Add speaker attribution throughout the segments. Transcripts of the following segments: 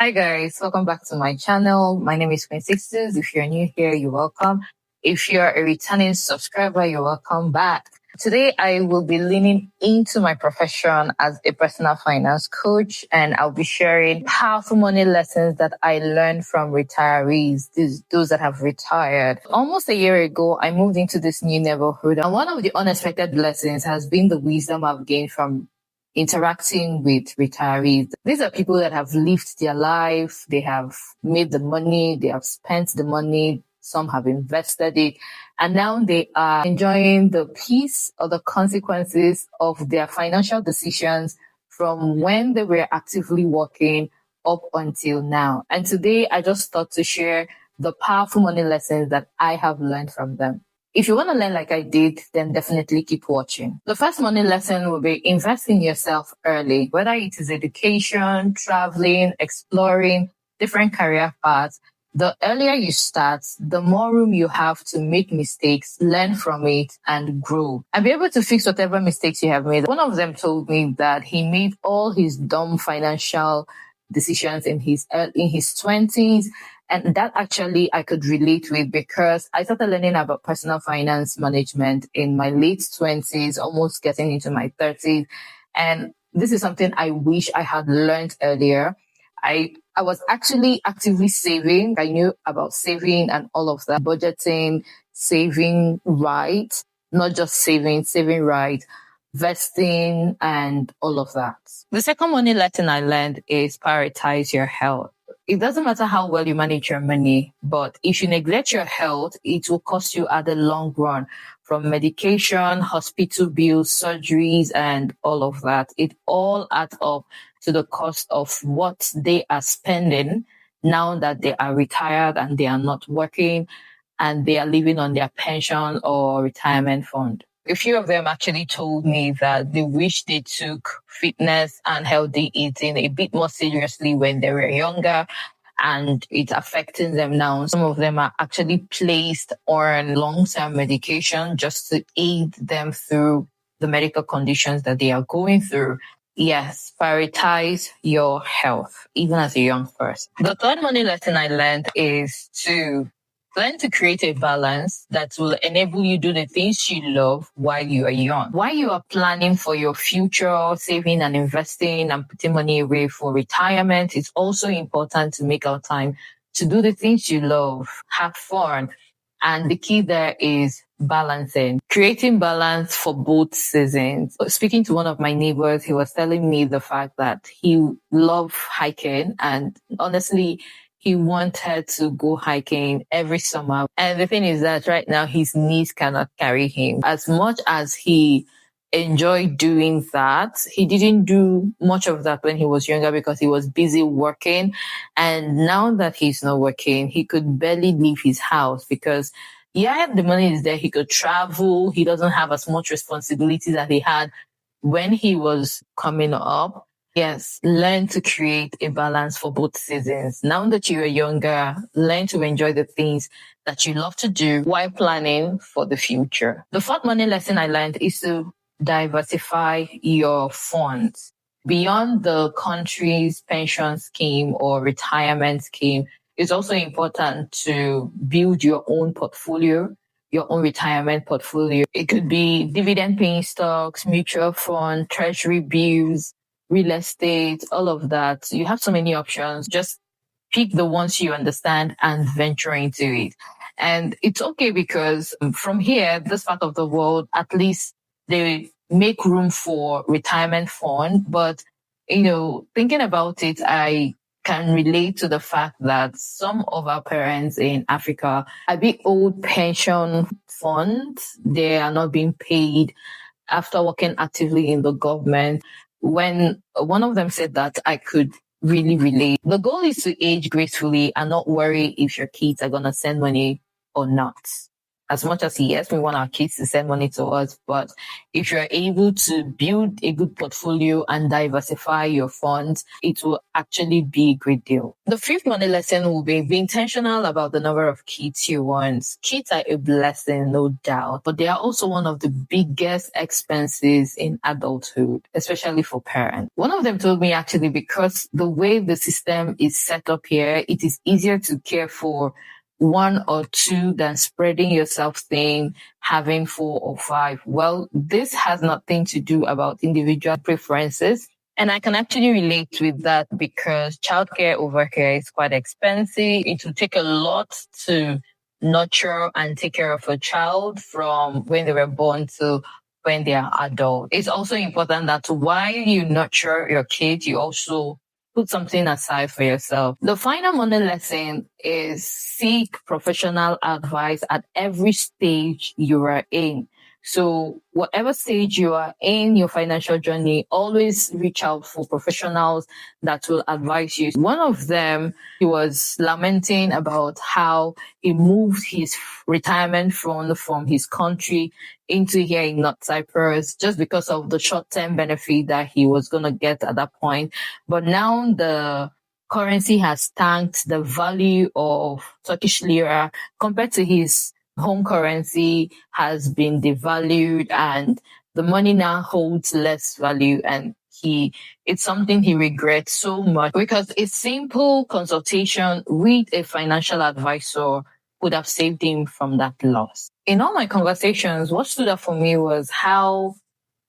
Speaker 1: Hi guys, welcome back to my channel. My name is Sixtus. If you're new here, you're welcome. If you're a returning subscriber, you're welcome back. Today I will be leaning into my profession as a personal finance coach, and I'll be sharing powerful money lessons that I learned from retirees, those that have retired. Almost a year ago, I moved into this new neighborhood, and one of the unexpected lessons has been the wisdom I've gained from interacting with retirees. These are people that have lived their life, they have made the money, they have spent the money, some have invested it, and now they are enjoying the peace or the consequences of their financial decisions from when they were actively working up until now. And today I just thought to share the powerful money lessons that I have learned from them. If you want to learn like I did, then definitely keep watching. The first money lesson will be invest in yourself early, whether it is education, traveling, exploring different career paths. The earlier you start, the more room you have to make mistakes, learn from it, and grow. And be able to fix whatever mistakes you have made. One of them told me that he made all his dumb financial decisions in his 20s. And that actually I could relate with because I started learning about personal finance management in my late 20s, almost getting into my 30s. And this is something I wish I had learned earlier. I was actually actively saving. I knew about saving and all of that, budgeting, saving right, not just saving right, vesting and all of that. The second money lesson I learned is prioritize your health. It doesn't matter how well you manage your money, but if you neglect your health, it will cost you at the long run, from medication, hospital bills, surgeries, and all of that. It all adds up to the cost of what they are spending now that they are retired and they are not working and they are living on their pension or retirement fund. A few of them actually told me that they wish they took fitness and healthy eating a bit more seriously when they were younger, and it's affecting them now. Some of them are actually placed on long-term medication just to aid them through the medical conditions that they are going through. Yes, prioritize your health, even as a young person. The third money lesson I learned is to learn to create a balance that will enable you do the things you love while you are young. While you are planning for your future, saving and investing and putting money away for retirement, it's also important to make out time to do the things you love, have fun. And the key there is balancing, creating balance for both seasons. Speaking to one of my neighbors, he was telling me the fact that he loved hiking, and honestly, he wanted to go hiking every summer. And the thing is that right now his knees cannot carry him. As much as he enjoyed doing that, he didn't do much of that when he was younger because he was busy working. And now that he's not working, he could barely leave his house because the money is there. He could travel. He doesn't have as much responsibility that he had when he was coming up. Yes, learn to create a balance for both seasons. Now that you are younger, learn to enjoy the things that you love to do while planning for the future. The fourth money lesson I learned is to diversify your funds. Beyond the country's pension scheme or retirement scheme, it's also important to build your own portfolio, your own retirement portfolio. It could be dividend-paying stocks, mutual fund, treasury bills, real estate, all of that. You have so many options. Just pick the ones you understand and venture into it. And it's okay because from here, this part of the world, at least they make room for retirement fund. But, thinking about it, I can relate to the fact that some of our parents in Africa are big old pension funds. They are not being paid after working actively in the government. When one of them said that, I could really relate. The goal is to age gracefully and not worry if your kids are going to send money or not. as much as yes, we want our kids to send money to us, but if you're able to build a good portfolio and diversify your funds, it will actually be a great deal. The fifth money lesson will be intentional about the number of kids you want. Kids are a blessing, no doubt, but they are also one of the biggest expenses in adulthood, especially for parents. One of them told me actually, because the way the system is set up here, it is easier to care for one or two than spreading yourself thin, having 4 or 5. Well, this has nothing to do about individual preferences. And I can actually relate with that because childcare over here is quite expensive. It will take a lot to nurture and take care of a child from when they were born to when they are adult. It's also important that while you nurture your kid, you also put something aside for yourself. The final money lesson is seek professional advice at every stage you are in. So whatever stage you are in your financial journey, always reach out for professionals that will advise you. One of them, he was lamenting about how he moved his retirement fund from his country into here in North Cyprus just because of the short-term benefit that he was going to get at that point. But now the currency has tanked. The value of Turkish lira compared to his home currency has been devalued, and the money now holds less value, and it's something he regrets so much because a simple consultation with a financial advisor would have saved him from that loss. In all my conversations, what stood out for me was how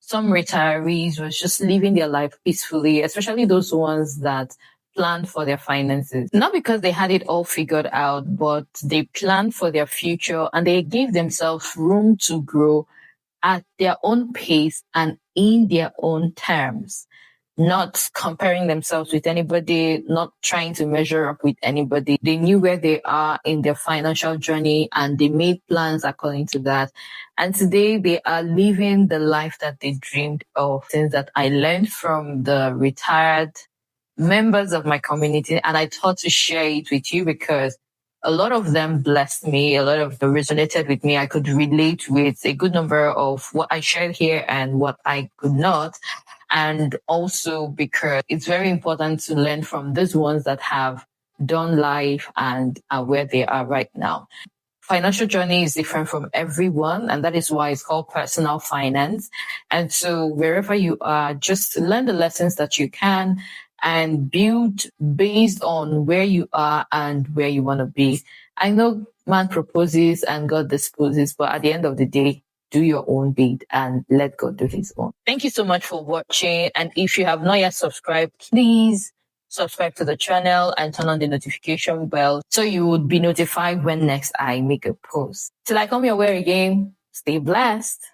Speaker 1: some retirees was just living their life peacefully, especially those ones that planned for their finances. Not because they had it all figured out, but they planned for their future and they gave themselves room to grow at their own pace and in their own terms, not comparing themselves with anybody, not trying to measure up with anybody. They knew where they are in their financial journey and they made plans according to that. And today they are living the life that they dreamed of. Things that I learned from the retired members of my community, and I thought to share it with you because a lot of them blessed me. A lot of them resonated with me. I could relate with a good number of what I shared here and what I could not. And also because it's very important to learn from those ones that have done life and are where they are right now. Financial journey is different from everyone, and that is why it's called personal finance. And so wherever you are, just learn the lessons that you can and build based on where you are and where you want to be. I know man proposes and God disposes, but at the end of the day, do your own bit and let God do his own. Thank you so much for watching. And if you have not yet subscribed, please subscribe to the channel and turn on the notification bell so you would be notified when next I make a post. Till I come your way again, stay blessed.